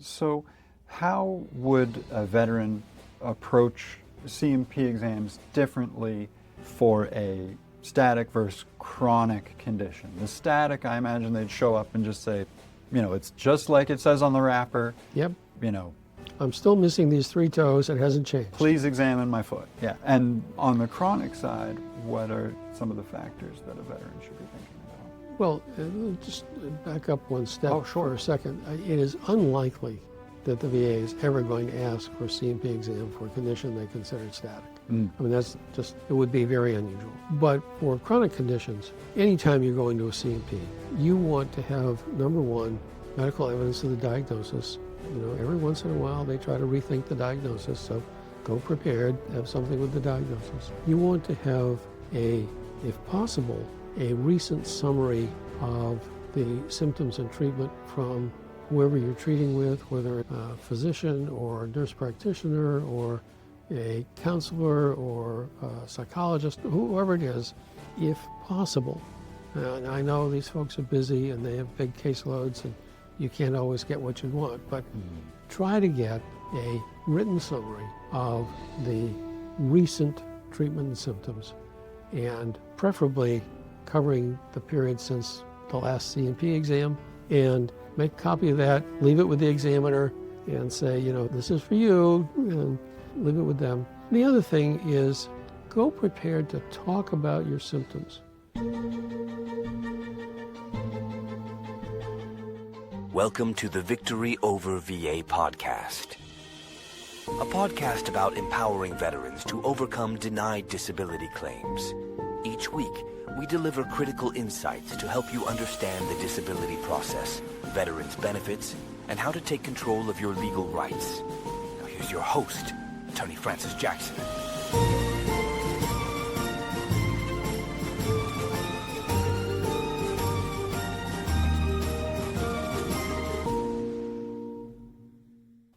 So how would a veteran approach C&P exams differently for a static versus chronic condition? The static, I imagine they'd show up and just say, it's just like it says on the wrapper. Yep. You know, I'm still missing these 3 toes. It hasn't changed. Please examine my foot. Yeah. And on the chronic side, what are some of the factors that a veteran should be thinking about? Well, just back up one step for a second. It is unlikely that the VA is ever going to ask for a C&P exam for a condition they consider static. I mean, it would be very unusual. But for chronic conditions, anytime you're going to a C&P, you want to have, number one, medical evidence of the diagnosis. Every once in a while they try to rethink the diagnosis, so go prepared, have something with the diagnosis. You want to have if possible, a recent summary of the symptoms and treatment from whoever you're treating with, whether a physician or a nurse practitioner or a counselor or a psychologist, whoever it is, if possible. And I know these folks are busy and they have big caseloads and you can't always get what you want, but try to get a written summary of the recent treatment and symptoms, and preferably covering the period since the last C&P exam, and make a copy of that, leave it with the examiner, and say, this is for you, and leave it with them. The other thing is, go prepared to talk about your symptoms. Welcome to the Victory Over VA podcast, a podcast about empowering veterans to overcome denied disability claims. Each week, we deliver critical insights to help you understand the disability process, veterans' benefits, and how to take control of your legal rights. Now here's your host, Attorney Francis Jackson.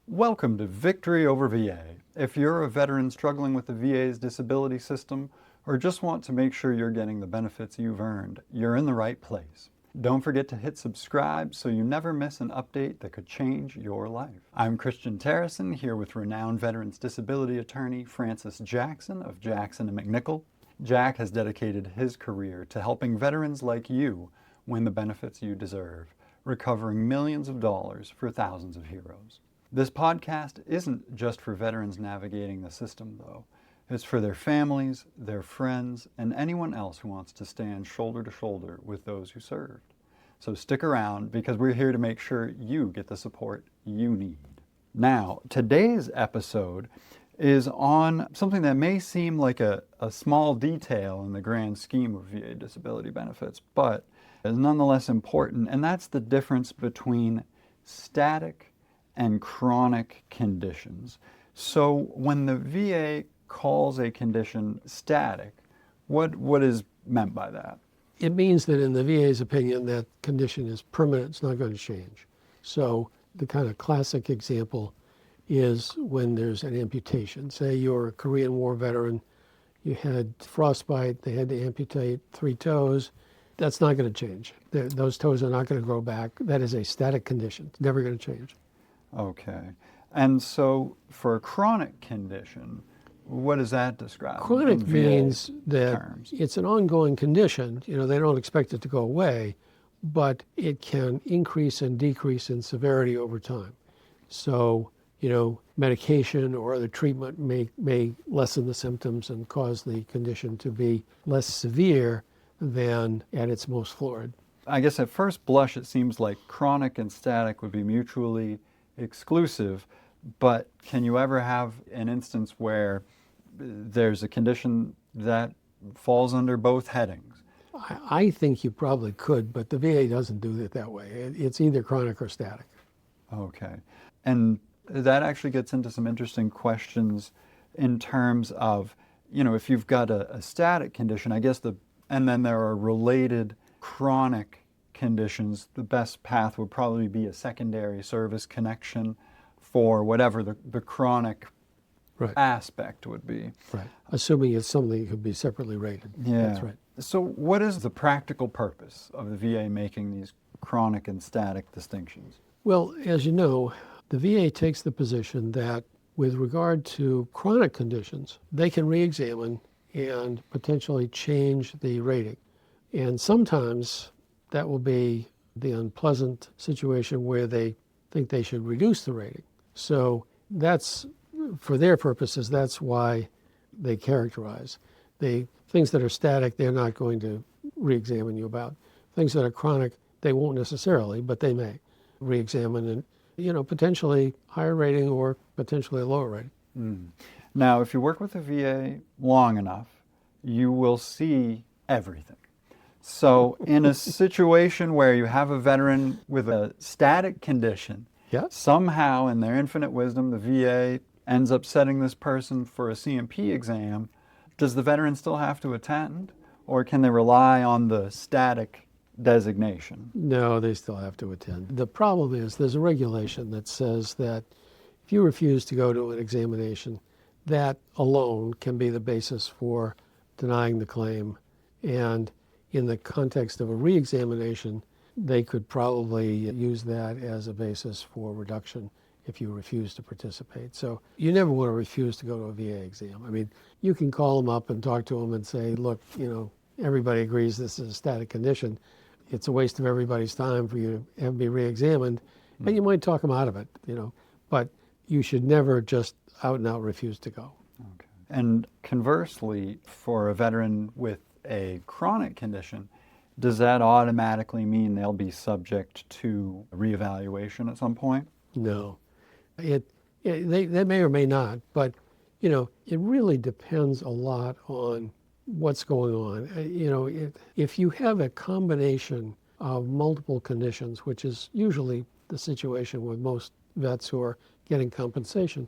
Welcome to Victory Over VA. If you're a veteran struggling with the VA's disability system, or just want to make sure you're getting the benefits you've earned, you're in the right place. Don't forget to hit subscribe so you never miss an update that could change your life. I'm Christian Terrison, here with renowned veterans disability attorney Francis Jackson of Jackson and MacNichol. Jack has dedicated his career to helping veterans like you win the benefits you deserve, recovering millions of dollars for thousands of heroes. This podcast isn't just for veterans navigating the system, though. It's for their families, their friends, and anyone else who wants to stand shoulder to shoulder with those who served. So stick around, because we're here to make sure you get the support you need. Now, today's episode is on something that may seem like a small detail in the grand scheme of VA disability benefits, but is nonetheless important, and that's the difference between static and chronic conditions. So when the VA calls a condition static, what is meant by that? It means that in the VA's opinion, that condition is permanent, it's not going to change. So the kind of classic example is when there's an amputation. Say you're a Korean War veteran, you had frostbite, they had to amputate 3 toes. That's not going to change. Those toes are not going to grow back. That is a static condition. It's never going to change. Okay. And so for a chronic condition, what does that describe? Chronic means that terms? It's an ongoing condition. They don't expect it to go away, but it can increase and decrease in severity over time. So, medication or other treatment may lessen the symptoms and cause the condition to be less severe than at its most florid. I guess at first blush, it seems like chronic and static would be mutually exclusive, but can you ever have an instance where there's a condition that falls under both headings? I think you probably could, but the VA doesn't do it that way. It's either chronic or static. Okay. And that actually gets into some interesting questions in terms of, if you've got a static condition, I guess and then there are related chronic conditions, the best path would probably be a secondary service connection for whatever the chronic aspect would be. Right. Assuming it's something that could be separately rated. Yeah. That's right. So what is the practical purpose of the VA making these chronic and static distinctions? Well, as you know, The VA takes the position that with regard to chronic conditions, they can re-examine and potentially change the rating. And sometimes that will be the unpleasant situation where they think they should reduce the rating. So that's, for their purposes, that's why they characterize. The things that are static, they're not going to re-examine you about. Things that are chronic, they won't necessarily, but they may re-examine and, potentially higher rating or potentially a lower rating. Now, if you work with the VA long enough, you will see everything. So in a situation where you have a veteran with a static condition, somehow in their infinite wisdom, the VA ends up setting this person for a CMP exam, does the veteran still have to attend, or can they rely on the static designation? No, they still have to attend. The problem is there's a regulation that says that if you refuse to go to an examination, that alone can be the basis for denying the claim. And in the context of a re-examination, they could probably use that as a basis for reduction if you refuse to participate. So you never want to refuse to go to a VA exam. I mean, you can call them up and talk to them and say, look, everybody agrees this is a static condition. It's a waste of everybody's time for you to have me re-examined. And you might talk them out of it, but you should never just out and out refuse to go. Okay. And conversely, for a veteran with a chronic condition, does that automatically mean they'll be subject to reevaluation at some point? No. They may or may not, but it really depends a lot on what's going on. If you have a combination of multiple conditions, which is usually the situation with most vets who are getting compensation,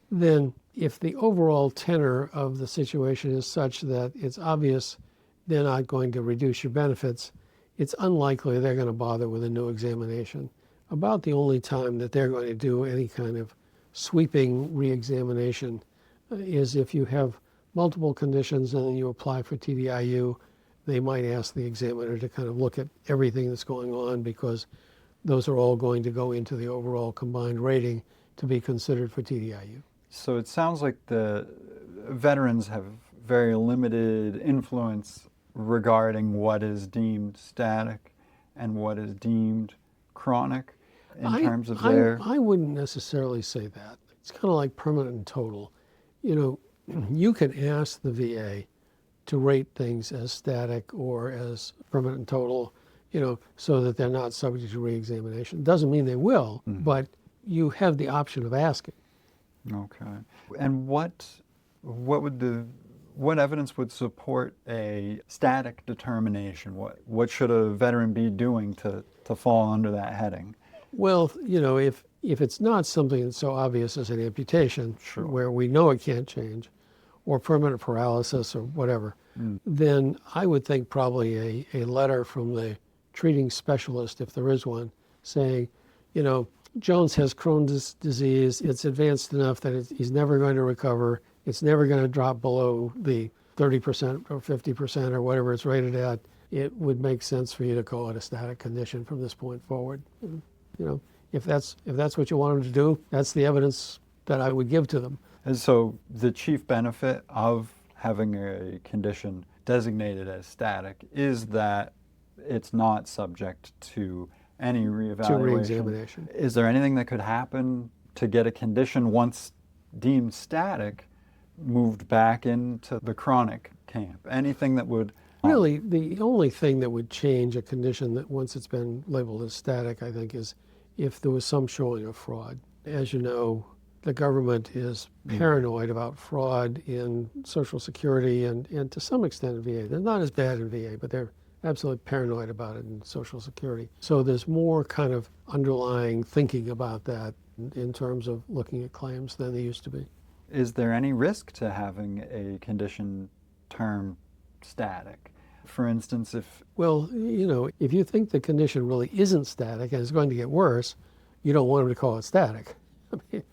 then if the overall tenor of the situation is such that it's obvious they're not going to reduce your benefits, it's unlikely they're going to bother with a new examination. About the only time that they're going to do any kind of sweeping re-examination is if you have multiple conditions and then you apply for TDIU. They might ask the examiner to kind of look at everything that's going on because those are all going to go into the overall combined rating to be considered for TDIU. So it sounds like the veterans have very limited influence regarding what is deemed static and what is deemed chronic in terms of their... I wouldn't necessarily say that. It's kind of like permanent and total. You can ask the VA to rate things as static or as permanent and total, so that they're not subject to re-examination. Doesn't mean they will, but you have the option of asking. Okay. And what evidence would support a static determination? What should a veteran be doing to fall under that heading? Well, if it's not something that's so obvious as an amputation, where we know it can't change, or permanent paralysis or whatever, then I would think probably a letter from the treating specialist, if there is one, saying, Jones has Crohn's disease. It's advanced enough that he's never going to recover. It's never going to drop below the 30% or 50% or whatever it's rated at. It would make sense for you to call it a static condition from this point forward. If that's what you want them to do, that's the evidence that I would give to them. And so the chief benefit of having a condition designated as static is that it's not subject to any reevaluation. To re-examination. Is there anything that could happen to get a condition once deemed static moved back into the chronic camp? Anything that would... Really, the only thing that would change a condition that once it's been labeled as static, I think, is if there was some showing of fraud. As you know, the government is paranoid about fraud in Social Security and to some extent in VA. They're not as bad in VA, but they're absolutely paranoid about it in Social Security. So there's more kind of underlying thinking about that in terms of looking at claims than there used to be. Is there any risk to having a condition term static? For instance, if... Well, if you think the condition really isn't static and it's going to get worse, you don't want them to call it static. I mean,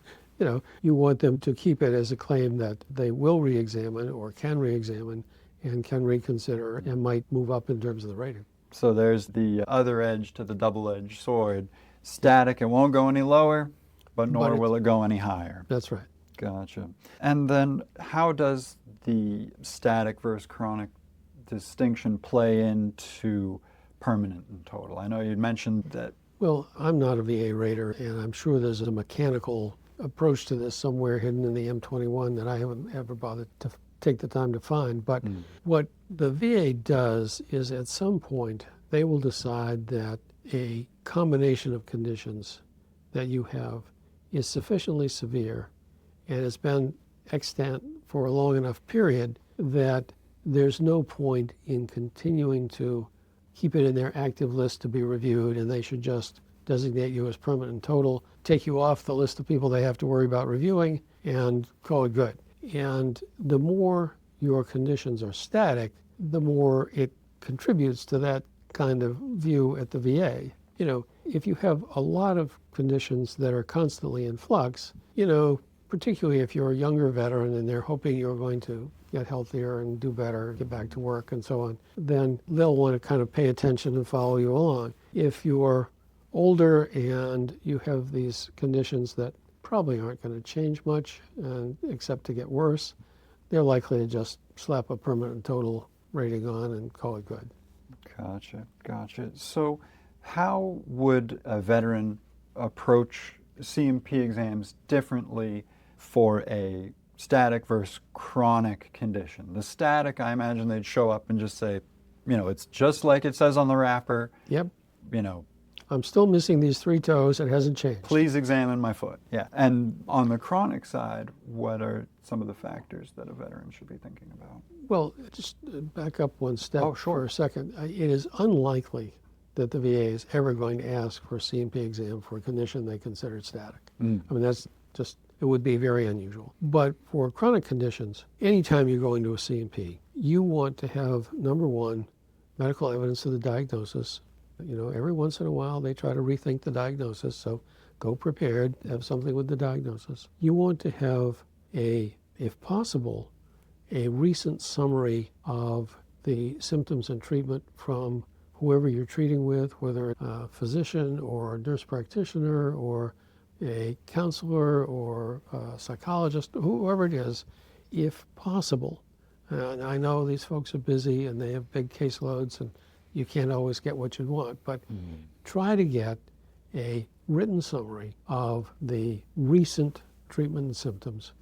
you want them to keep it as a claim that they will re-examine or can re-examine and can reconsider and might move up in terms of the rating. So there's the other edge to the double-edged sword. Static, it won't go any lower. but nor will it go any higher. That's right. Gotcha. And then how does the static versus chronic distinction play into permanent and total? I know you'd mentioned that. Well, I'm not a VA rater, and I'm sure there's a mechanical approach to this somewhere hidden in the M21 that I haven't ever bothered to take the time to find. But what the VA does is at some point they will decide that a combination of conditions that you have is sufficiently severe and has been extant for a long enough period that there's no point in continuing to keep it in their active list to be reviewed, and they should just designate you as permanent and total, take you off the list of people they have to worry about reviewing, and call it good. And the more your conditions are static, the more it contributes to that kind of view at the VA. You know, if you have a lot of conditions that are constantly in flux, you know, particularly if you're a younger veteran and they're hoping you're going to get healthier and do better, get back to work and so on, then they'll want to kind of pay attention and follow you along. If you're older and you have these conditions that probably aren't going to change much except to get worse, they're likely to just slap a permanent total rating on and call it good. Gotcha. So how would a veteran approach CMP exams differently for a static versus chronic condition? The static, I imagine they'd show up and just say, you know, it's just like it says on the wrapper. Yep. You know, I'm still missing these 3 toes. It hasn't changed. Please examine my foot. Yeah. And on the chronic side, what are some of the factors that a veteran should be thinking about? Well, just back up one step for a second. It is unlikely that the VA is ever going to ask for a CMP exam for a condition they consider static. I mean, that's just, it would be very unusual. But for chronic conditions, anytime you're going to a CMP, you want to have, number one, medical evidence of the diagnosis. You know, every once in a while they try to rethink the diagnosis, so go prepared, have something with the diagnosis. You want to have if possible, a recent summary of the symptoms and treatment from whoever you're treating with, whether a physician or a nurse practitioner or a counselor or a psychologist, whoever it is, if possible. And I know these folks are busy and they have big caseloads and you can't always get what you want, but try to get a written summary of the recent treatment and symptoms,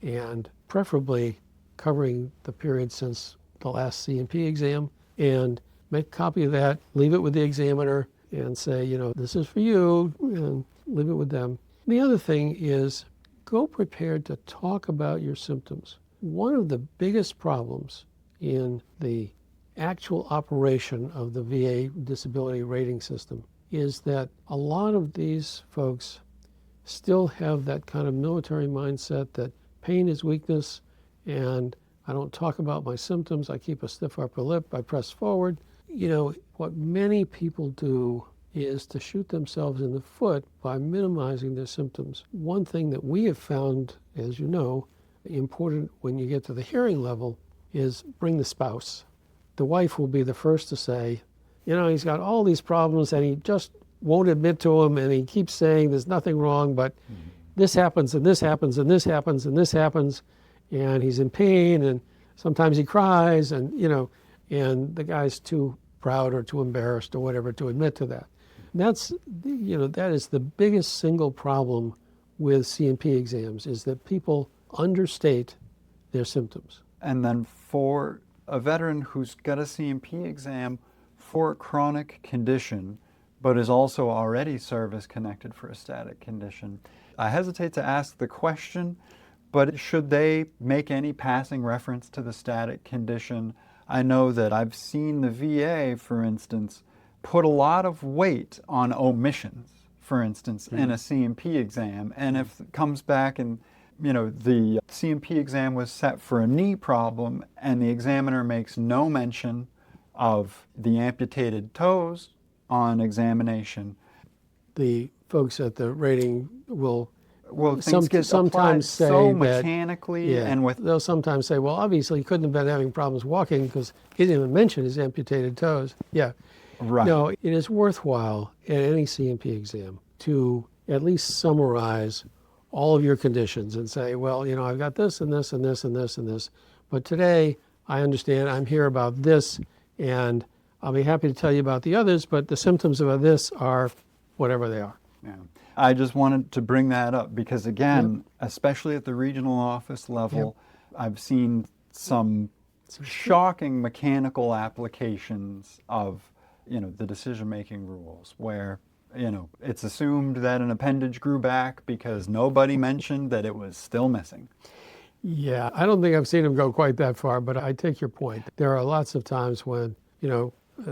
and preferably covering the period since the last CMP exam, and make a copy of that, leave it with the examiner, and say, you know, this is for you, and leave it with them. The other thing is, go prepared to talk about your symptoms. One of the biggest problems in the actual operation of the VA disability rating system is that a lot of these folks still have that kind of military mindset that pain is weakness, and I don't talk about my symptoms, I keep a stiff upper lip, I press forward. You know, what many people do is to shoot themselves in the foot by minimizing their symptoms. One thing that we have found, as you know, important when you get to the hearing level is bring the spouse. The wife will be the first to say, you know, he's got all these problems and he just won't admit to them, and he keeps saying there's nothing wrong, but this happens and this happens and this happens and this happens, and he's in pain and sometimes he cries, and, you know, and the guy's too proud or too embarrassed or whatever to admit to that. That's, you know, that is the biggest single problem with CMP exams, is that people understate their symptoms. And then for a veteran who's got a CMP exam for a chronic condition, but is also already service-connected for a static condition, I hesitate to ask the question, but should they make any passing reference to the static condition? I know that I've seen the VA, for instance, put a lot of weight on omissions, for instance, in a CMP exam. And if it comes back and, you know, the CMP exam was set for a knee problem and the examiner makes no mention of the amputated toes on examination, the folks at the rating will things get sometimes say so mechanically, and they'll sometimes say, well, obviously he couldn't have been having problems walking because he didn't even mention his amputated toes. Yeah. Right. No, it is worthwhile at any CMP exam to at least summarize all of your conditions and say, well, I've got this and this and this and this and this, but today I understand I'm here about this, and I'll be happy to tell you about the others, but the symptoms of this are whatever they are. Yeah. I just wanted to bring that up because, again, especially at the regional office level, I've seen some shocking mechanical applications of, the decision-making rules where, it's assumed that an appendage grew back because nobody mentioned that it was still missing. Yeah, I don't think I've seen them go quite that far, but I take your point. There are lots of times when,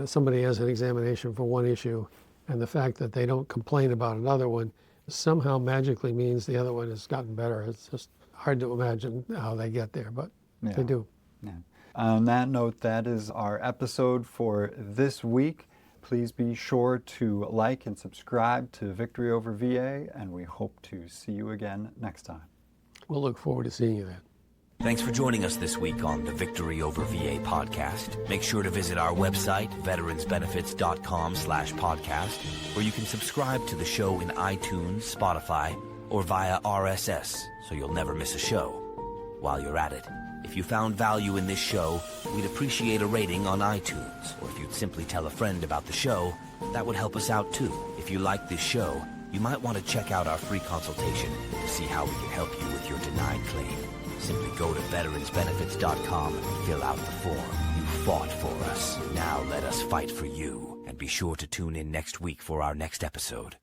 somebody has an examination for one issue, and the fact that they don't complain about another one somehow magically means the other one has gotten better. It's just hard to imagine how they get there, but they do. Yeah. On that note, that is our episode for this week. Please be sure to like and subscribe to Victory Over VA, and we hope to see you again next time. We'll look forward to seeing you then. Thanks for joining us this week on the Victory Over VA podcast. Make sure to visit our website, veteransbenefits.com/podcast, where you can subscribe to the show in iTunes, Spotify, or via RSS, so you'll never miss a show. While you're at it, if you found value in this show, we'd appreciate a rating on iTunes, or if you'd simply tell a friend about the show, that would help us out too. If you like this show, you might want to check out our free consultation to see how we can help you with your denied claim. Simply go to veteransbenefits.com and fill out the form. You fought for us. Now let us fight for you. And be sure to tune in next week for our next episode.